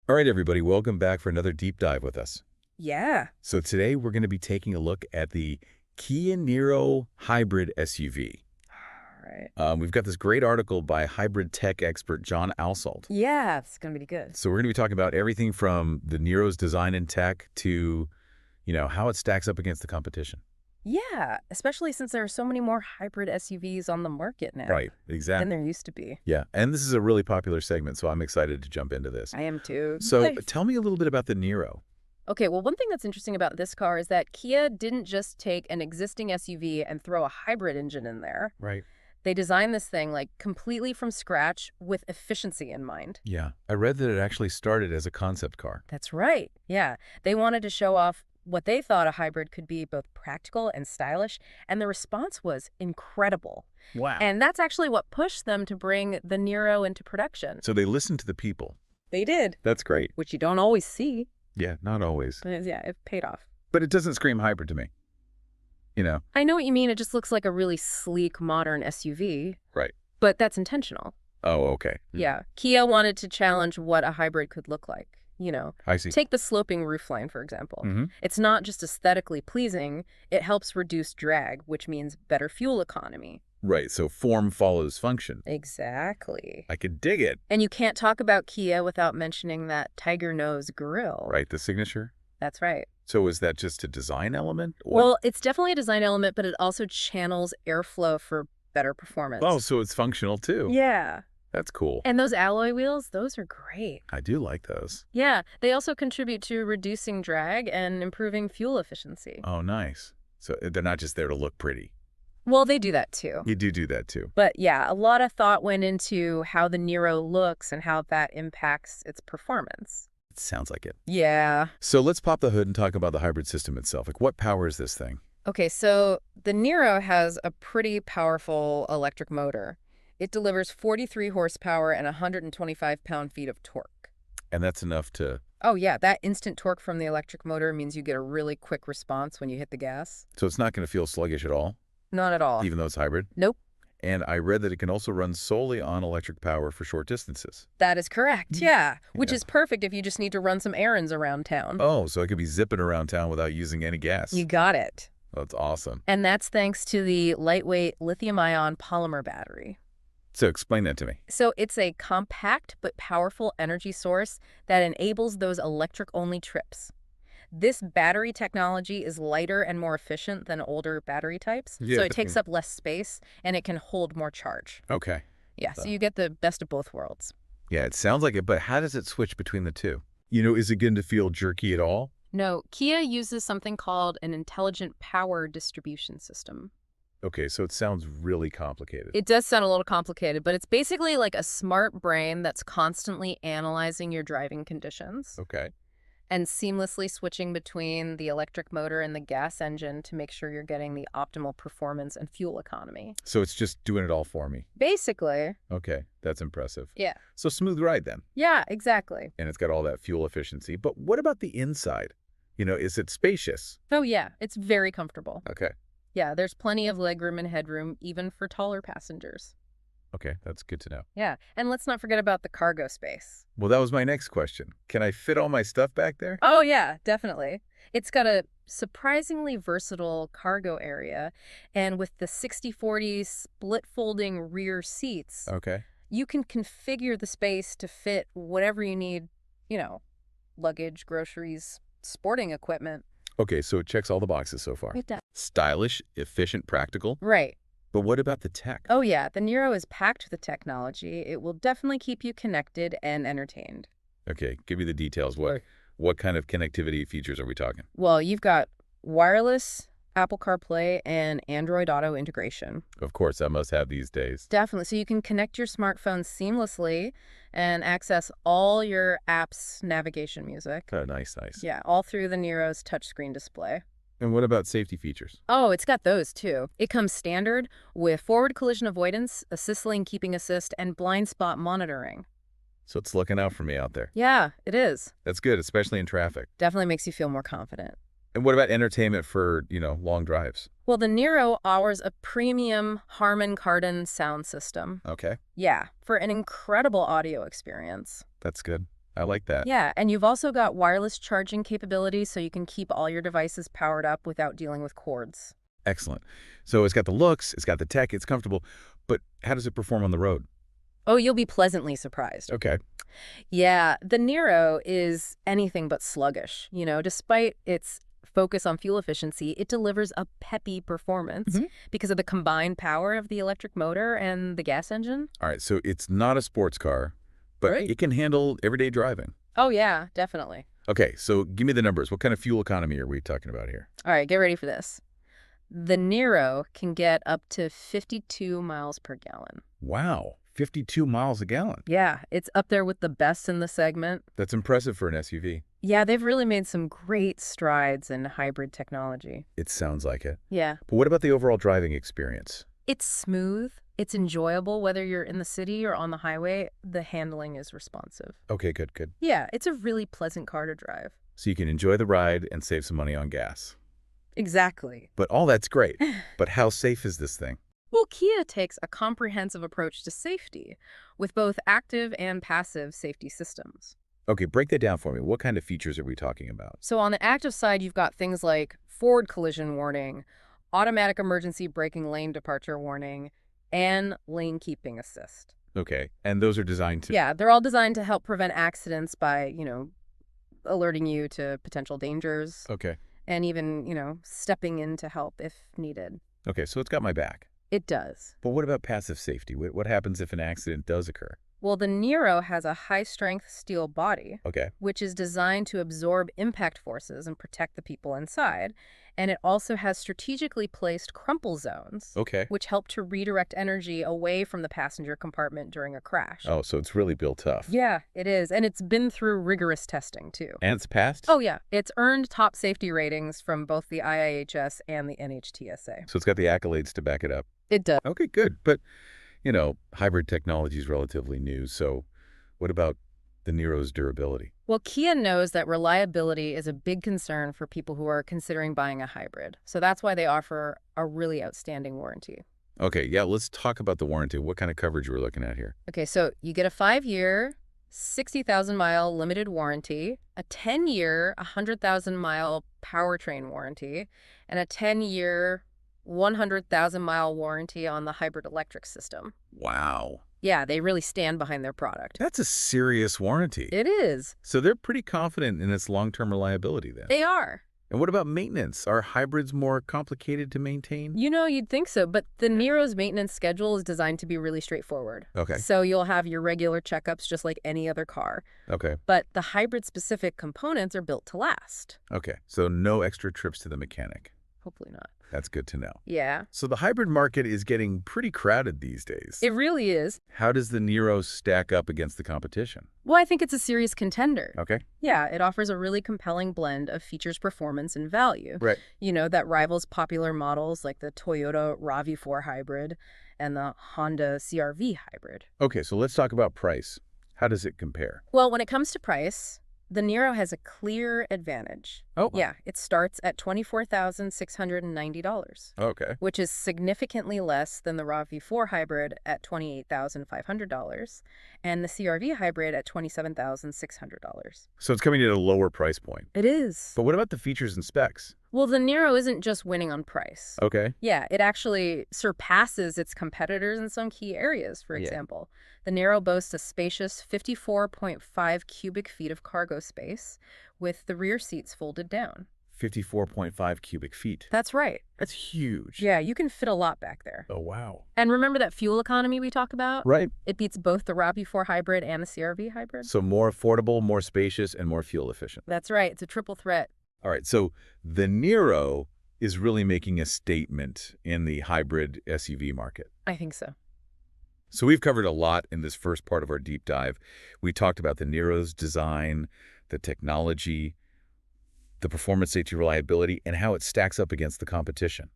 All right, everybody, welcome back for another deep dive with us. Yeah. So today we're going to be taking a look at the Kia Niro hybrid SUV. All right. We've got this great article by hybrid tech expert John Alsalt. Yeah, it's going to be good. So we're going to be talking about everything from the Niro's design and tech to, how it stacks up against the competition. Yeah, especially since there are so many more hybrid SUVs on the market now. Right, exactly. Than there used to be. Yeah, and this is a really popular segment, so I'm excited to jump into this. I am too. So tell me a little bit about the Niro. Okay, well, one thing that's interesting about this car is that Kia didn't just take an existing SUV and throw a hybrid engine in there. Right. They designed this thing like completely from scratch with efficiency in mind. Yeah, I read that it actually started as a concept car. That's right. Yeah. They wanted to show off what they thought a hybrid could be both practical and stylish, and the response was incredible. Wow. And that's actually what pushed them to bring the Niro into production. So they listened to the people. They did. That's great. Which you don't always see. Yeah, not always. But yeah, it paid off. But it doesn't scream hybrid to me. I know what you mean. It just looks like a really sleek, modern SUV. Right. But that's intentional. Oh, okay. Yeah. Kia wanted to challenge what a hybrid could look like. I see. Take the sloping roofline, for example. Mm-hmm. It's not just aesthetically pleasing. It helps reduce drag, which means better fuel economy. Right, so form follows function. Exactly. I could dig it. And you can't talk about Kia without mentioning that tiger nose grille. Right, the signature? That's right. So is that just a design element? Well, it's definitely a design element, but it also channels airflow for better performance. Oh, so it's functional too. Yeah. That's cool. And those alloy wheels, those are great. I do like those. Yeah, they also contribute to reducing drag and improving fuel efficiency. Oh, nice. So they're not just there to look pretty. Well, they do that too. You do that too. But yeah, a lot of thought went into how the Niro looks and how that impacts its performance. It sounds like it. Yeah. So let's pop the hood and talk about the hybrid system itself. Like, what powers this thing? Okay, so the Niro has a pretty powerful electric motor. It delivers 43 horsepower and 125 pound-feet of torque. And that's enough to... Oh, yeah, that instant torque from the electric motor means you get a really quick response when you hit the gas. So it's not going to feel sluggish at all? Not at all. Even though it's hybrid? Nope. And I read that it can also run solely on electric power for short distances. That is correct, yeah. Which is perfect if you just need to run some errands around town. Oh, so I could be zipping around town without using any gas. You got it. That's awesome. And that's thanks to the lightweight lithium-ion polymer battery. So explain that to me. So it's a compact but powerful energy source that enables those electric-only trips. This battery technology is lighter and more efficient than older battery types, so it takes up less space and it can hold more charge. Okay. Yeah, so you get the best of both worlds. Yeah, it sounds like it, but how does it switch between the two? Is it going to feel jerky at all? No, Kia uses something called an intelligent power distribution system. Okay, so it sounds really complicated. It does sound a little complicated, but it's basically like a smart brain that's constantly analyzing your driving conditions. Okay. And seamlessly switching between the electric motor and the gas engine to make sure you're getting the optimal performance and fuel economy. So it's just doing it all for me. Basically. Okay, that's impressive. Yeah. So smooth ride then. Yeah, exactly. And it's got all that fuel efficiency. But what about the inside? Is it spacious? Oh, yeah. It's very comfortable. Okay. Yeah, there's plenty of legroom and headroom, even for taller passengers. Okay, that's good to know. Yeah, and let's not forget about the cargo space. Well, that was my next question. Can I fit all my stuff back there? Oh, yeah, definitely. It's got a surprisingly versatile cargo area, and with the 60/40 split-folding rear seats, Okay. you can configure the space to fit whatever you need, luggage, groceries, sporting equipment. Okay, so it checks all the boxes so far. It does. Stylish, efficient, practical. Right. But what about the tech? Oh, yeah, the Niro is packed with technology. It will definitely keep you connected and entertained. Okay, give me the details. What kind of connectivity features are we talking? Well, you've got wireless, Apple CarPlay, and Android Auto integration. Of course, that must have these days. Definitely. So you can connect your smartphone seamlessly and access all your apps, navigation, music. Oh, nice. Yeah, all through the Niro's touchscreen display. And what about safety features? Oh, it's got those too. It comes standard with forward collision avoidance, assist lane keeping assist, and blind spot monitoring. So it's looking out for me out there. Yeah, it is. That's good, especially in traffic. Definitely makes you feel more confident. And what about entertainment for, long drives? Well, the Niro offers a premium Harman Kardon sound system. Okay. Yeah, for an incredible audio experience. That's good. I like that. Yeah, and you've also got wireless charging capability so you can keep all your devices powered up without dealing with cords. Excellent. So it's got the looks, it's got the tech, it's comfortable, but how does it perform on the road? Oh, you'll be pleasantly surprised. Okay. Yeah, the Niro is anything but sluggish. Despite its focus on fuel efficiency, it delivers a peppy performance Hmm. because of the combined power of the electric motor and the gas engine. All right, so it's not a sports car, but Right. it can handle everyday driving. Oh, yeah, definitely. Okay, so give me the numbers. What kind of fuel economy are we talking about here? All right, get ready for this. The Niro can get up to 52 miles per gallon. Wow, 52 miles a gallon. Yeah, it's up there with the best in the segment. That's impressive for an SUV. Yeah, they've really made some great strides in hybrid technology. It sounds like it. Yeah. But what about the overall driving experience? It's smooth. It's enjoyable whether you're in the city or on the highway. The handling is responsive. Okay, good, good. Yeah, it's a really pleasant car to drive. So you can enjoy the ride and save some money on gas. Exactly. But all that's great. But how safe is this thing? Well, Kia takes a comprehensive approach to safety with both active and passive safety systems. Okay, break that down for me. What kind of features are we talking about? So on the active side, you've got things like forward collision warning, automatic emergency braking lane departure warning, and lane keeping assist. Okay, and those are designed to... Yeah, they're all designed to help prevent accidents by, alerting you to potential dangers Okay. and even, stepping in to help if needed. Okay, so it's got my back. It does. But what about passive safety? What happens if an accident does occur? Well, the Niro has a high-strength steel body, Okay. which is designed to absorb impact forces and protect the people inside. And it also has strategically placed crumple zones, Okay. which help to redirect energy away from the passenger compartment during a crash. Oh, so it's really built tough. Yeah, it is. And it's been through rigorous testing, too. And it's passed? Oh, yeah. It's earned top safety ratings from both the IIHS and the NHTSA. So it's got the accolades to back it up. It does. Okay, good. But, hybrid technology is relatively new. So what about the Niro's durability? Well, Kia knows that reliability is a big concern for people who are considering buying a hybrid. So that's why they offer a really outstanding warranty. Okay, yeah, let's talk about the warranty. What kind of coverage we're looking at here? Okay, so you get a 5-year, 60,000-mile limited warranty, a 10-year, 100,000-mile powertrain warranty, and a 10-year, 100,000-mile warranty on the hybrid electric system. Wow. Yeah, they really stand behind their product. That's a serious warranty. It is. So they're pretty confident in its long-term reliability then. They are. And what about maintenance? Are hybrids more complicated to maintain? You'd think so, but the Niro's maintenance schedule is designed to be really straightforward. Okay. So you'll have your regular checkups just like any other car. Okay. But the hybrid-specific components are built to last. Okay. So no extra trips to the mechanic. Hopefully not. That's good to know. Yeah. So the hybrid market is getting pretty crowded these days. It really is. How does the Niro stack up against the competition? Well, I think it's a serious contender. Okay. Yeah, it offers a really compelling blend of features, performance, and value. Right. That rivals popular models like the Toyota RAV4 hybrid and the Honda CR-V hybrid. Okay, so let's talk about price. How does it compare? Well, when it comes to price, the Niro has a clear advantage. Oh. Yeah, it starts at $24,690, Okay. which is significantly less than the RAV4 hybrid at $28,500 and the CR-V hybrid at $27,600. So it's coming at a lower price point. It is. But what about the features and specs? Well, the Niro isn't just winning on price. Okay. Yeah, it actually surpasses its competitors in some key areas. For Yeah. example, the Niro boasts a spacious 54.5 cubic feet of cargo space with the rear seats folded down. 54.5 cubic feet. That's right. That's huge. Yeah, you can fit a lot back there. Oh, wow. And remember that fuel economy we talk about? Right. It beats both the RAV4 hybrid and the CR-V hybrid. So more affordable, more spacious, and more fuel efficient. That's right. It's a triple threat. All right, so the Niro is really making a statement in the hybrid SUV market. I think so. So we've covered a lot in this first part of our deep dive. We talked about the Niro's design, the technology, the performance, safety, reliability, and how it stacks up against the competition.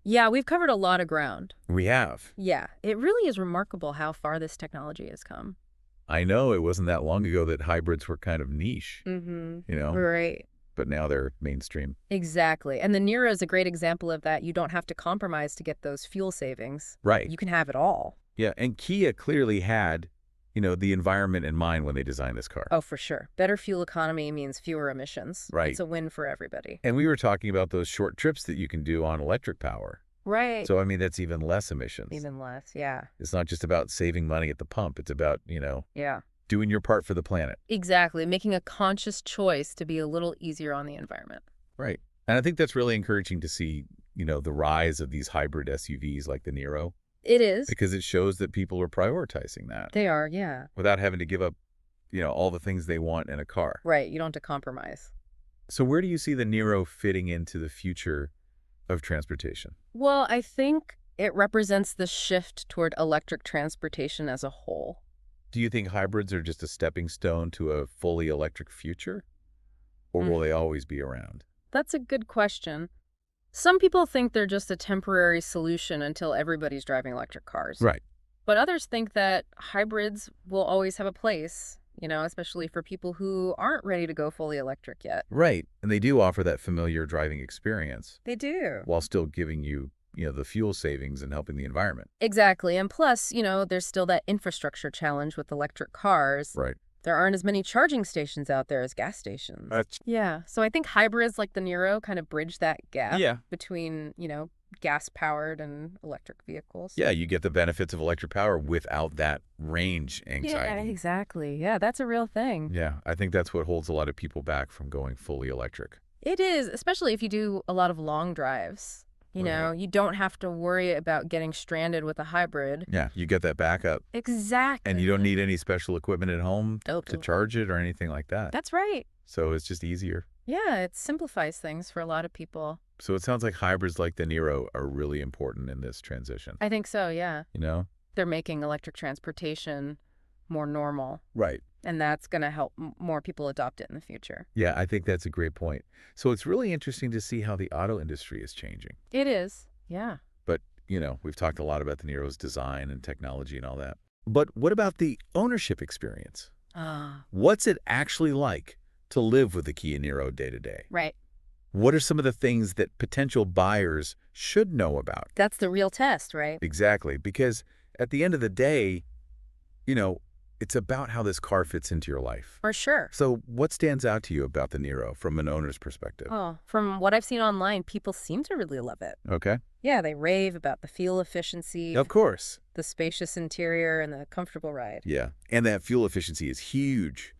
Yeah, we've covered a lot of ground. We have. Yeah, it really is remarkable how far this technology has come. I know it wasn't that long ago that hybrids were kind of niche, Mm-hmm. Right. But now they're mainstream. Exactly. And the Niro is a great example of that. You don't have to compromise to get those fuel savings. Right. You can have it all. Yeah, and Kia clearly had, the environment in mind when they designed this car. Oh, for sure. Better fuel economy means fewer emissions. Right. It's a win for everybody. And we were talking about those short trips that you can do on electric power. Right. So, I mean, that's even less emissions. Even less, yeah. It's not just about saving money at the pump. It's about, Yeah. doing your part for the planet. Exactly. Making a conscious choice to be a little easier on the environment. Right. And I think that's really encouraging to see, the rise of these hybrid SUVs like the Niro, It is. because it shows that people are prioritizing that They are, yeah. without having to give up, all the things they want in a car. Right. You don't have to compromise. So where do you see the Niro fitting into the future of transportation? Well, I think it represents the shift toward electric transportation as a whole. Do you think hybrids are just a stepping stone to a fully electric future? Or will they always be around? That's a good question. Some people think they're just a temporary solution until everybody's driving electric cars. Right. But others think that hybrids will always have a place, especially for people who aren't ready to go fully electric yet. Right. And they do offer that familiar driving experience They do. while still giving you, the fuel savings and helping the environment. Exactly. And plus, there's still that infrastructure challenge with electric cars. Right. There aren't as many charging stations out there as gas stations. Yeah. So I think hybrids like the Niro kind of bridge that gap between, gas-powered and electric vehicles. Yeah, you get the benefits of electric power without that range anxiety. Yeah, exactly. Yeah, that's a real thing. Yeah, I think that's what holds a lot of people back from going fully electric. It is, especially if you do a lot of long drives. You don't have to worry about getting stranded with a hybrid. Yeah, you get that backup. Exactly. And you don't need any special equipment at home to charge it or anything like that. That's right. So it's just easier. Yeah, it simplifies things for a lot of people. So it sounds like hybrids like the Niro are really important in this transition. I think so, yeah. You They're making electric transportation more normal. Right. And that's going to help more people adopt it in the future. Yeah, I think that's a great point. So it's really interesting to see how the auto industry is changing. It is, yeah. But, we've talked a lot about the Niro's design and technology and all that. But what about the ownership experience? What's it actually like to live with the Kia Niro day to day? Right. What are some of the things that potential buyers should know about? That's the real test, right? Exactly. Because at the end of the day, it's about how this car fits into your life. For sure. So what stands out to you about the Niro from an owner's perspective? Oh, from what I've seen online, people seem to really love it. Okay. Yeah, they rave about the fuel efficiency. Of course. The spacious interior and the comfortable ride. Yeah. And that fuel efficiency is huge,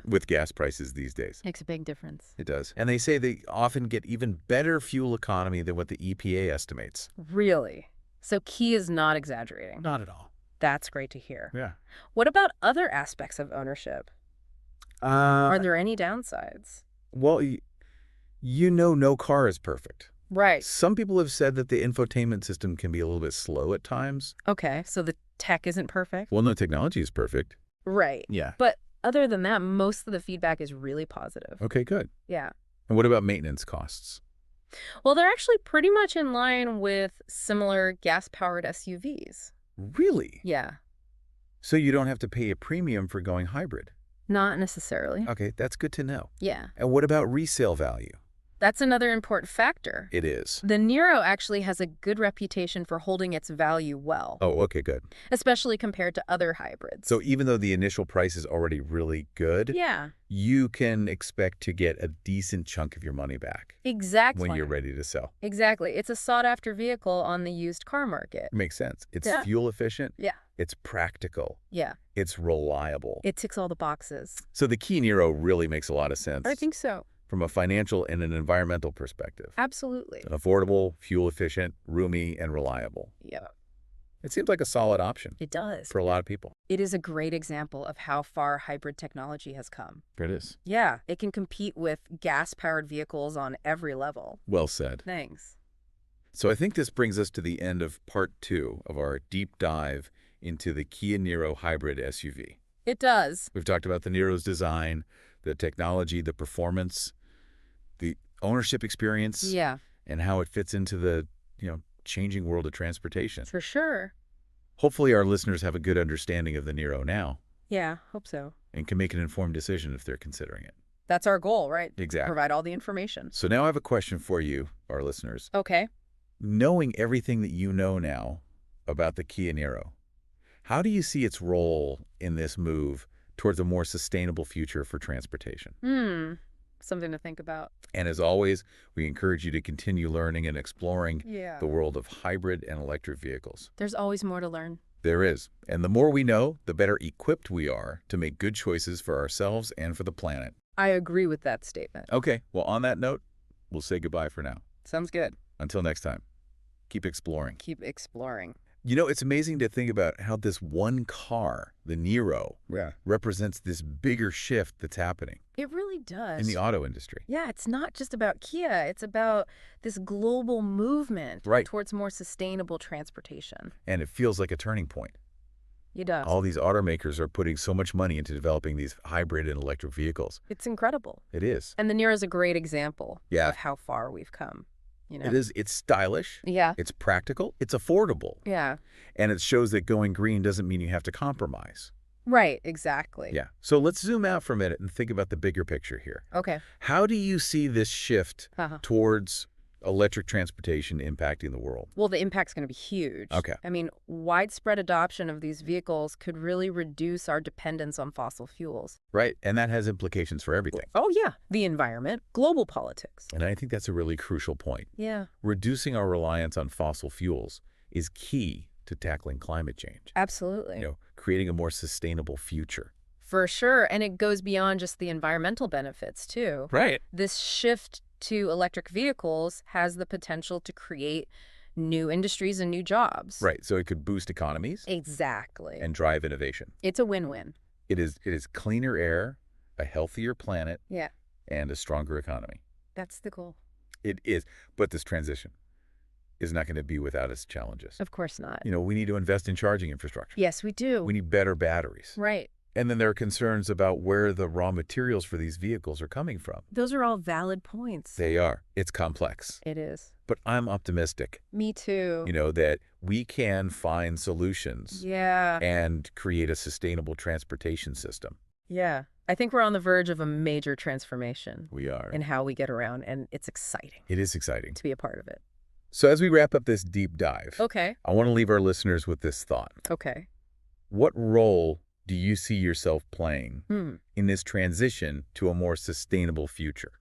with gas prices these days. Makes a big difference. It does. And they say they often get even better fuel economy than what the EPA estimates. Really? So Kia's not exaggerating. Not at all. That's great to hear. Yeah. What about other aspects of ownership? Are there any downsides? Well, no car is perfect. Right. Some people have said that the infotainment system can be a little bit slow at times. Okay, so the tech isn't perfect? Well, no technology is perfect. Right. Yeah. But other than that, most of the feedback is really positive. Okay, good. Yeah. And what about maintenance costs? Well, they're actually pretty much in line with similar gas-powered SUVs. Really? Yeah. So you don't have to pay a premium for going hybrid? Not necessarily. Okay, that's good to know. Yeah. And what about resale value? That's another important factor. It is. The Niro actually has a good reputation for holding its value well. Oh, okay, good. Especially compared to other hybrids. So even though the initial price is already really good, yeah, you can expect to get a decent chunk of your money back. Exactly. When you're ready to sell. Exactly. It's a sought-after vehicle on the used car market. Makes sense. It's Yeah. fuel efficient. Yeah. It's practical. Yeah. It's reliable. It ticks all the boxes. So the Kia Niro really makes a lot of sense. I think so. From a financial and an environmental perspective. Absolutely. Affordable, fuel efficient, roomy, and reliable. Yeah. It seems like a solid option It does. for a lot of people. It is a great example of how far hybrid technology has come. It is. Yeah, it can compete with gas-powered vehicles on every level. Well said. Thanks. So I think this brings us to the end of part 2 of our deep dive into the Kia Niro hybrid SUV. It does. We've talked about the Niro's design, the technology, the performance, the ownership experience, Yeah, and how it fits into the, changing world of transportation. for sure. Hopefully our listeners have a good understanding of the Niro now Yeah, hope so. and can make an informed decision if they're considering it. That's our goal, right? Exactly. Provide all the information. So now I have a question for you, our listeners. Okay. Knowing everything that you know now about the Kia Niro, How do you see its role in this move towards a more sustainable future for transportation? Something to think about. And as always, we encourage you to continue learning and exploring Yeah. the world of hybrid and electric vehicles. There's always more to learn. There is. And the more we know, the better equipped we are to make good choices for ourselves and for the planet. I agree with that statement. Okay, well, on that note, we'll say goodbye for now. Sounds good. Until next time, keep exploring. Keep exploring. You know, it's amazing to think about how this one car, the Niro, represents this bigger shift that's happening It really does. in the auto industry. Yeah, it's not just about Kia. It's about this global movement Right. towards more sustainable transportation. And it feels like a turning point. It does. All these automakers are putting so much money into developing these hybrid and electric vehicles. It's incredible. It is. And the Niro is a great example Yeah. of how far we've come. It is. It's stylish. Yeah. It's practical. It's affordable. Yeah. And it shows that going green doesn't mean you have to compromise. Right, exactly. Yeah. So let's zoom out for a minute and think about the bigger picture here. Okay. How do you see this shift Uh-huh. towards electric transportation impacting the world? Well, the impact's going to be huge. Okay. I mean, widespread adoption of these vehicles could really reduce our dependence on fossil fuels. Right. And that has implications for everything. Oh, yeah. The environment, global politics. And I think that's a really crucial point. Yeah. Reducing our reliance on fossil fuels is key to tackling climate change. Absolutely. Creating a more sustainable future. For sure. And it goes beyond just the environmental benefits, too. Right. This shift to electric vehicles has the potential to create new industries and new jobs. Right. So it could boost economies Exactly. and drive innovation. It's a win-win. It is cleaner air, a healthier planet, Yeah. and a stronger economy. That's the goal. It is. But this transition is not going to be without its challenges. Of course not. We need to invest in charging infrastructure. Yes, we do. We need better batteries. Right. And then there are concerns about where the raw materials for these vehicles are coming from. Those are all valid points. They are. It's complex. It is. But I'm optimistic, Me too. that we can find solutions Yeah. and create a sustainable transportation system. Yeah. I think we're on the verge of a major transformation We are. in how we get around, and it's exciting It is exciting. to be a part of it. So as we wrap up this deep dive, Okay. I want to leave our listeners with this thought. Okay. What role do you see yourself playing Hmm. in this transition to a more sustainable future?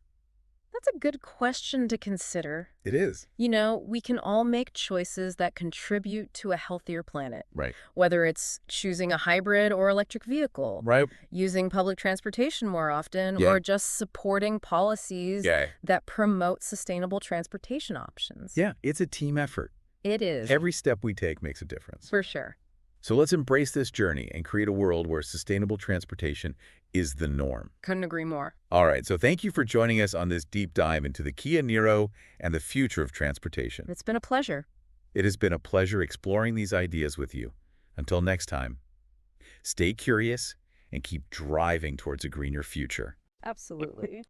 That's a good question to consider. It is. We can all make choices that contribute to a healthier planet, Right. whether it's choosing a hybrid or electric vehicle, Right? using public transportation more often, Yeah. or just supporting policies Yeah. that promote sustainable transportation options. Yeah, it's a team effort. It is. Every step we take makes a difference. For sure. So let's embrace this journey and create a world where sustainable transportation is the norm. Couldn't agree more. All right, so thank you for joining us on this deep dive into the Kia Niro and the future of transportation. It's been a pleasure. It has been a pleasure exploring these ideas with you. Until next time, stay curious and keep driving towards a greener future. Absolutely.